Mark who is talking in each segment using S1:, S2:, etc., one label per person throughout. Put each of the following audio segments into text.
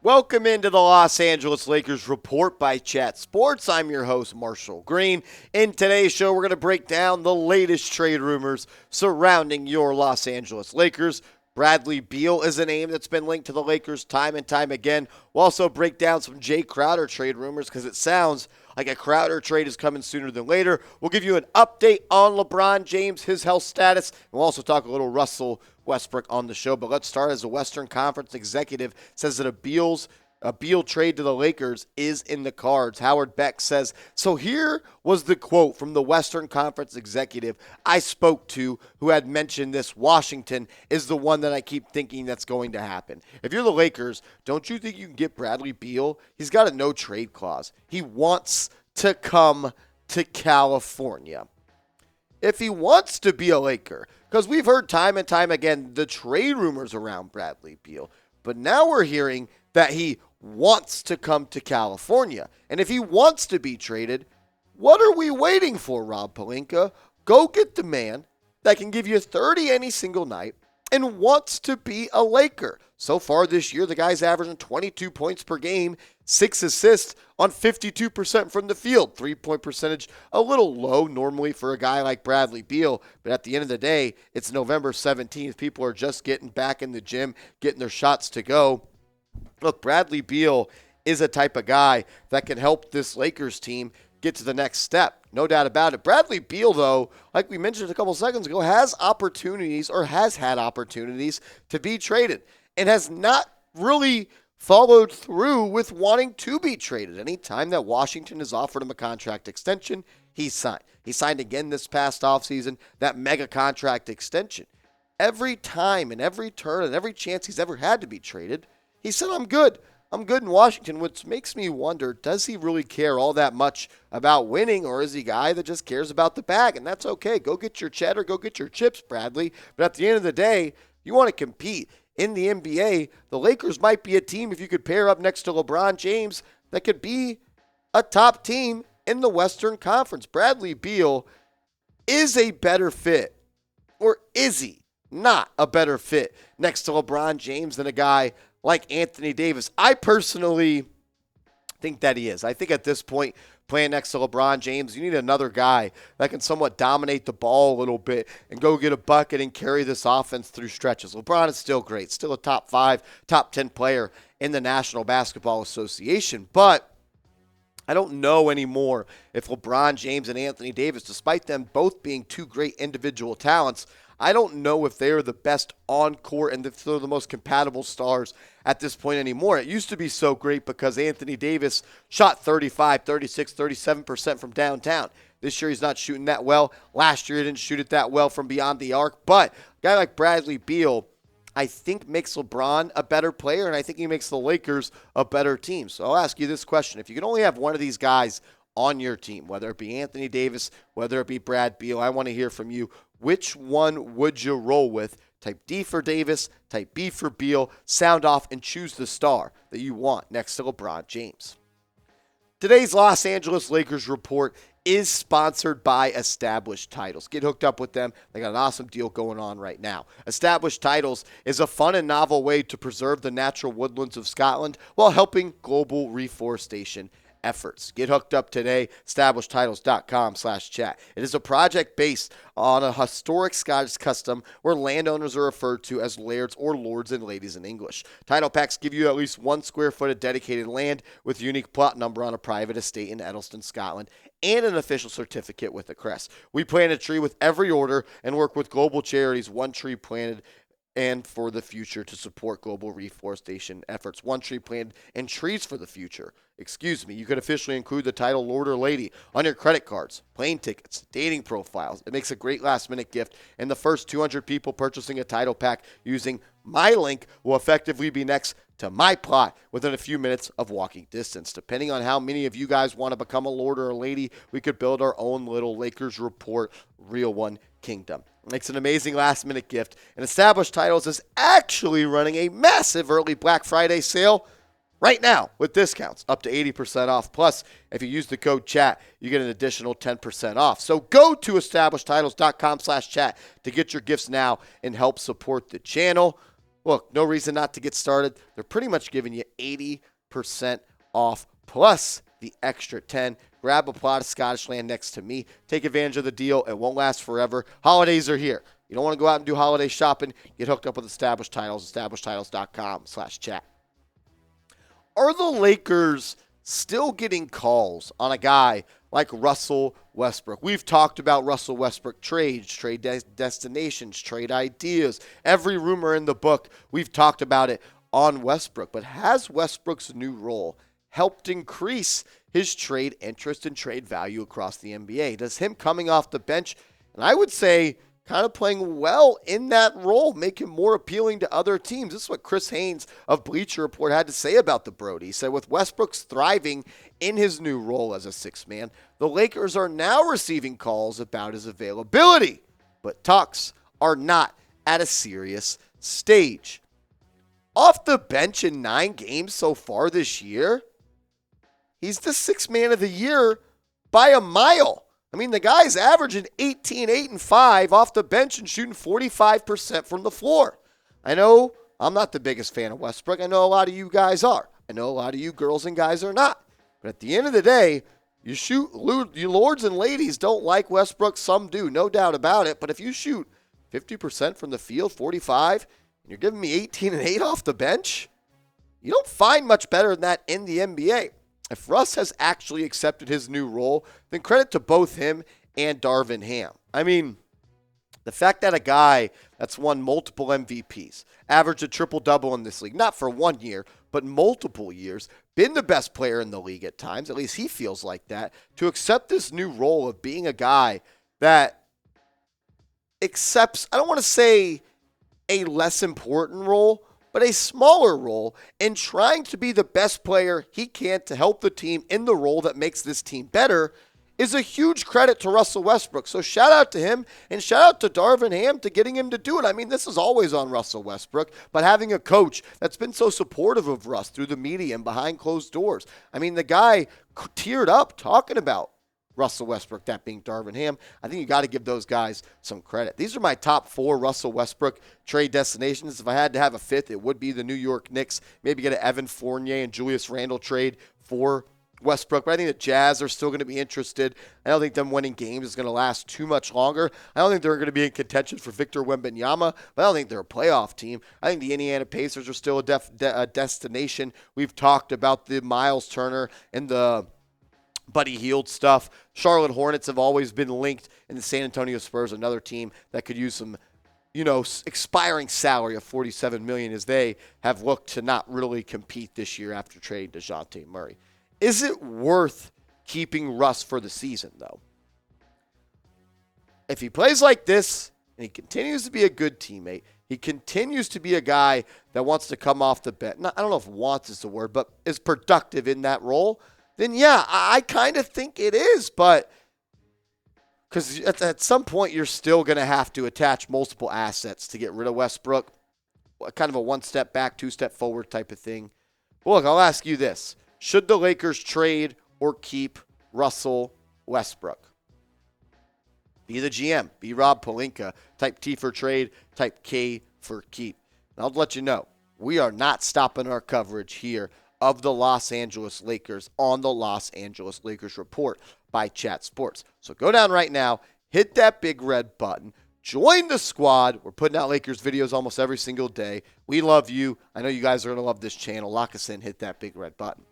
S1: Welcome into the Los Angeles Lakers Report by Chat Sports. I'm your host, Marshall Green. In today's show, we're going to break down the latest trade rumors surrounding your Los Angeles Lakers. Bradley Beal is a name that's been linked to the Lakers time and time again. We'll also break down some Jae Crowder trade rumors because it sounds like a Crowder trade is coming sooner than later. We'll give you an update on LeBron James, his health status, and we'll also talk a little Russell Westbrook on the show. But let's start as a Western Conference executive says that a Beal trade to the Lakers is in the cards. Howard Beck says, so here was the quote from the Western Conference executive I spoke to who had mentioned this. Washington is the one that I keep thinking that's going to happen. If you're the Lakers, don't you think you can get Bradley Beal? He's got a no trade clause. He wants to come to California. If he wants to be a Laker, because we've heard time and time again the trade rumors around Bradley Beal, but now we're hearing that he wants to come to California. And if he wants to be traded, what are we waiting for, Rob Pelinka? Go get the man that can give you 30 any single night and wants to be a Laker. So far this year, the guy's averaging 22 points per game, 6 assists on 52% from the field. 3-point percentage, a little low normally for a guy like Bradley Beal. But at the end of the day, it's November 17th. People are just getting back in the gym, getting their shots to go. Look, Bradley Beal is a type of guy that can help this Lakers team get to the next step. No doubt about it. Bradley Beal, though, like we mentioned a couple seconds ago, has had opportunities to be traded and has not really followed through with wanting to be traded. Anytime that Washington has offered him a contract extension, he signed. He signed again this past offseason, that mega contract extension. Every time and every turn and every chance he's ever had to be traded, he said, I'm good. I'm good in Washington, which makes me wonder, does he really care all that much about winning, or is he a guy that just cares about the bag? And that's okay. Go get your cheddar. Go get your chips, Bradley. But at the end of the day, you want to compete. In the NBA, the Lakers might be a team, if you could pair up next to LeBron James, that could be a top team in the Western Conference. Bradley Beal is a better fit, or is he not a better fit next to LeBron James than a guy like Anthony Davis? I personally think that he is. I think at this point, playing next to LeBron James, you need another guy that can somewhat dominate the ball a little bit and go get a bucket and carry this offense through stretches. LeBron is still great, still a top 5, top 10 player in the National Basketball Association, but I don't know anymore if LeBron James and Anthony Davis, despite them both being two great individual talents, I don't know if they're the best on-court and if they're the most compatible stars at this point anymore. It used to be so great because Anthony Davis shot 35, 36, 37% from downtown. This year he's not shooting that well. Last year he didn't shoot it that well from beyond the arc. But a guy like Bradley Beal, I think, makes LeBron a better player, and I think he makes the Lakers a better team. So I'll ask you this question. If you can only have one of these guys on your team, whether it be Anthony Davis, whether it be Brad Beal, I want to hear from you. Which one would you roll with? Type D for Davis, type B for Beal, sound off, and choose the star that you want next to LeBron James. Today's Los Angeles Lakers report is sponsored by Established Titles. Get hooked up with them. They got an awesome deal going on right now. Established Titles is a fun and novel way to preserve the natural woodlands of Scotland while helping global reforestation efforts. Get hooked up today, establishedtitles.com/chat. It is a project based on a historic Scottish custom where landowners are referred to as lairds or lords and ladies in English. Title packs give you at least 1 square foot of dedicated land with unique plot number on a private estate in Edelston, Scotland, and an official certificate with a crest. We plant a tree with every order and work with global charities, one tree planted and for the future to support global reforestation efforts. One tree planted and trees for the future. You could officially include the title Lord or Lady on your credit cards, plane tickets, dating profiles. It makes a great last-minute gift, and the first 200 people purchasing a title pack using my link will effectively be next to my plot within a few minutes of walking distance. Depending on how many of you guys want to become a Lord or a Lady, we could build our own little Lakers Report Real One Kingdom. Makes an amazing last-minute gift, and Established Titles is actually running a massive early Black Friday sale right now with discounts up to 80% off. Plus, if you use the code chat, you get an additional 10% off. So go to establishedtitles.com/chat to get your gifts now and help support the channel. Look, no reason not to get started. They're pretty much giving you 80% off plus the extra 10. Grab a plot of Scottish land next to me. Take advantage of the deal. It won't last forever. Holidays are here. You don't want to go out and do holiday shopping. Get hooked up with Established Titles, establishedtitles.com/chat. Are the Lakers still getting calls on a guy like Russell Westbrook? We've talked about Russell Westbrook trades, destinations, trade ideas, every rumor in the book. We've talked about it on Westbrook. But has Westbrook's new role helped increase his trade interest and trade value across the NBA? Does him coming off the bench, and I would say kind of playing well in that role, make him more appealing to other teams? This is what Chris Haynes of Bleacher Report had to say about the Brody. He said, with Westbrook's thriving in his new role as a sixth man, the Lakers are now receiving calls about his availability, but talks are not at a serious stage. Off the bench in 9 games so far this year, he's the sixth man of the year by a mile. I mean, the guy's averaging 18, 8, and 5 off the bench and shooting 45% from the floor. I know I'm not the biggest fan of Westbrook. I know a lot of you guys are. I know a lot of you girls and guys are not. But at the end of the day, you lords and ladies don't like Westbrook. Some do, no doubt about it. But if you shoot 50% from the field, 45, and you're giving me 18 and 8 off the bench, you don't find much better than that in the NBA. If Russ has actually accepted his new role, then credit to both him and Darvin Ham. I mean, the fact that a guy that's won multiple MVPs, averaged a triple-double in this league, not for 1 year, but multiple years, been the best player in the league at times, at least he feels like that, to accept this new role of being a guy that accepts, I don't want to say a less important role, but a smaller role in trying to be the best player he can to help the team in the role that makes this team better is a huge credit to Russell Westbrook. So shout out to him and shout out to Darvin Ham to getting him to do it. I mean, this is always on Russell Westbrook, but having a coach that's been so supportive of Russ through the media and behind closed doors. I mean, the guy teared up talking about Russell Westbrook, that being Darvin Ham. I think you got to give those guys some credit. These are my top 4 Russell Westbrook trade destinations. If I had to have a fifth, it would be the New York Knicks. Maybe get an Evan Fournier and Julius Randle trade for Westbrook. But I think the Jazz are still going to be interested. I don't think them winning games is going to last too much longer. I don't think they're going to be in contention for Victor Wembanyama, but I don't think they're a playoff team. I think the Indiana Pacers are still a destination. We've talked about the Miles Turner and the Buddy Hield stuff. Charlotte Hornets have always been linked, and the San Antonio Spurs, another team that could use some, expiring salary of $47 million as they have looked to not really compete this year after trading DeJounte Murray. Is it worth keeping Russ for the season, though? If he plays like this and he continues to be a good teammate, he continues to be a guy that wants to come off the bench. I don't know if wants is the word, but is productive in that role, then yeah, I kind of think it is. But because at some point you're still going to have to attach multiple assets to get rid of Westbrook. Kind of a one-step back, two-step forward type of thing. Well, look, I'll ask you this. Should the Lakers trade or keep Russell Westbrook? Be the GM. Be Rob Pelinka. Type T for trade. Type K for keep. And I'll let you know, we are not stopping our coverage here of the Los Angeles Lakers on the Los Angeles Lakers Report by Chat Sports. So go down right now, hit that big red button, join the squad. We're putting out Lakers videos almost every single day. We love you. I know you guys are going to love this channel. Lock us in, hit that big red button.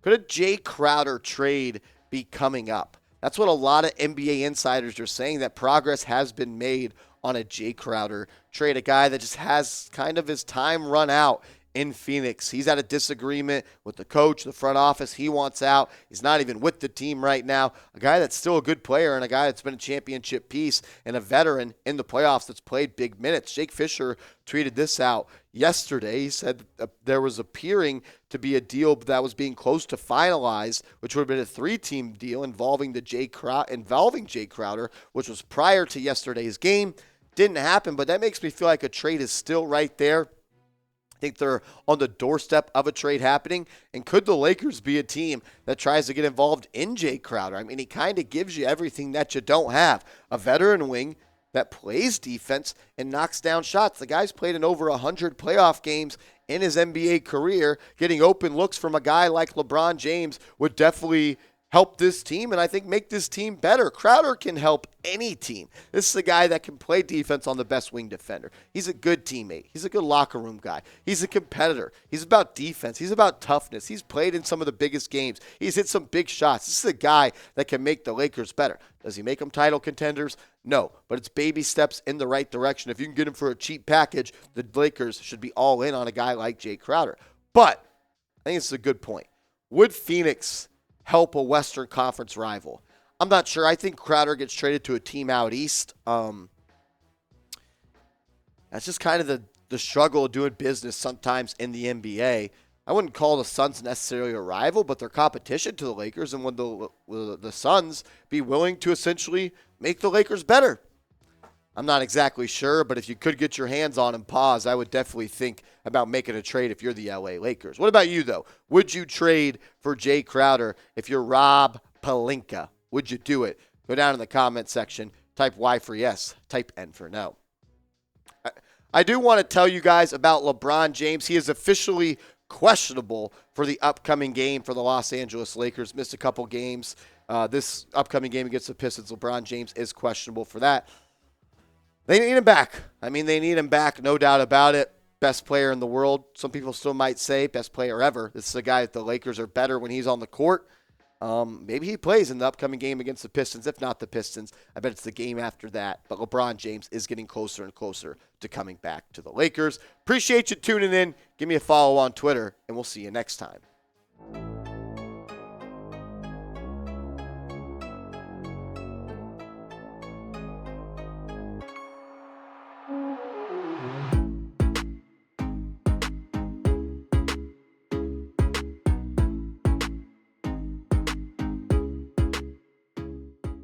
S1: Could a Jae Crowder trade be coming up? That's what a lot of NBA insiders are saying, that progress has been made on a Jae Crowder trade, a guy that just has kind of his time run out in Phoenix. He's had a disagreement with the coach, the front office. He wants out. He's not even with the team right now. A guy that's still a good player and a guy that's been a championship piece and a veteran in the playoffs that's played big minutes. Jake Fischer tweeted this out yesterday. He said there was appearing to be a deal that was being close to finalized, which would have been a 3-team deal involving Jae Crowder, which was prior to yesterday's game. Didn't happen, but that makes me feel like a trade is still right there. I think they're on the doorstep of a trade happening. And could the Lakers be a team that tries to get involved in Jae Crowder? I mean, he kind of gives you everything that you don't have. A veteran wing that plays defense and knocks down shots. The guy's played in over 100 playoff games in his NBA career. Getting open looks from a guy like LeBron James would definitely help this team and I think make this team better. Crowder can help any team. This is a guy that can play defense on the best wing defender. He's a good teammate. He's a good locker room guy. He's a competitor. He's about defense. He's about toughness. He's played in some of the biggest games. He's hit some big shots. This is a guy that can make the Lakers better. Does he make them title contenders? No, but it's baby steps in the right direction. If you can get him for a cheap package, the Lakers should be all in on a guy like Jae Crowder. But I think it's a good point. Would Phoenix help a Western Conference rival? I'm not sure. I think Crowder gets traded to a team out east. That's just kind of the struggle of doing business sometimes in the NBA. I wouldn't call the Suns necessarily a rival, but they're competition to the Lakers, and would the Suns be willing to essentially make the Lakers better? I'm not exactly sure, but if you could get your hands on him, pause, I would definitely think about making a trade if you're the LA Lakers. What about you, though? Would you trade for Jae Crowder if you're Rob Pelinka? Would you do it? Go down in the comment section. Type Y for yes. Type N for no. I do want to tell you guys about LeBron James. He is officially questionable for the upcoming game for the Los Angeles Lakers. Missed a couple games. This upcoming game against the Pistons, LeBron James is questionable for that. They need him back. I mean, they need him back, no doubt about it. Best player in the world. Some people still might say best player ever. This is a guy that the Lakers are better when he's on the court. Maybe he plays in the upcoming game against the Pistons. If not the Pistons, I bet it's the game after that. But LeBron James is getting closer and closer to coming back to the Lakers. Appreciate you tuning in. Give me a follow on Twitter, and we'll see you next time.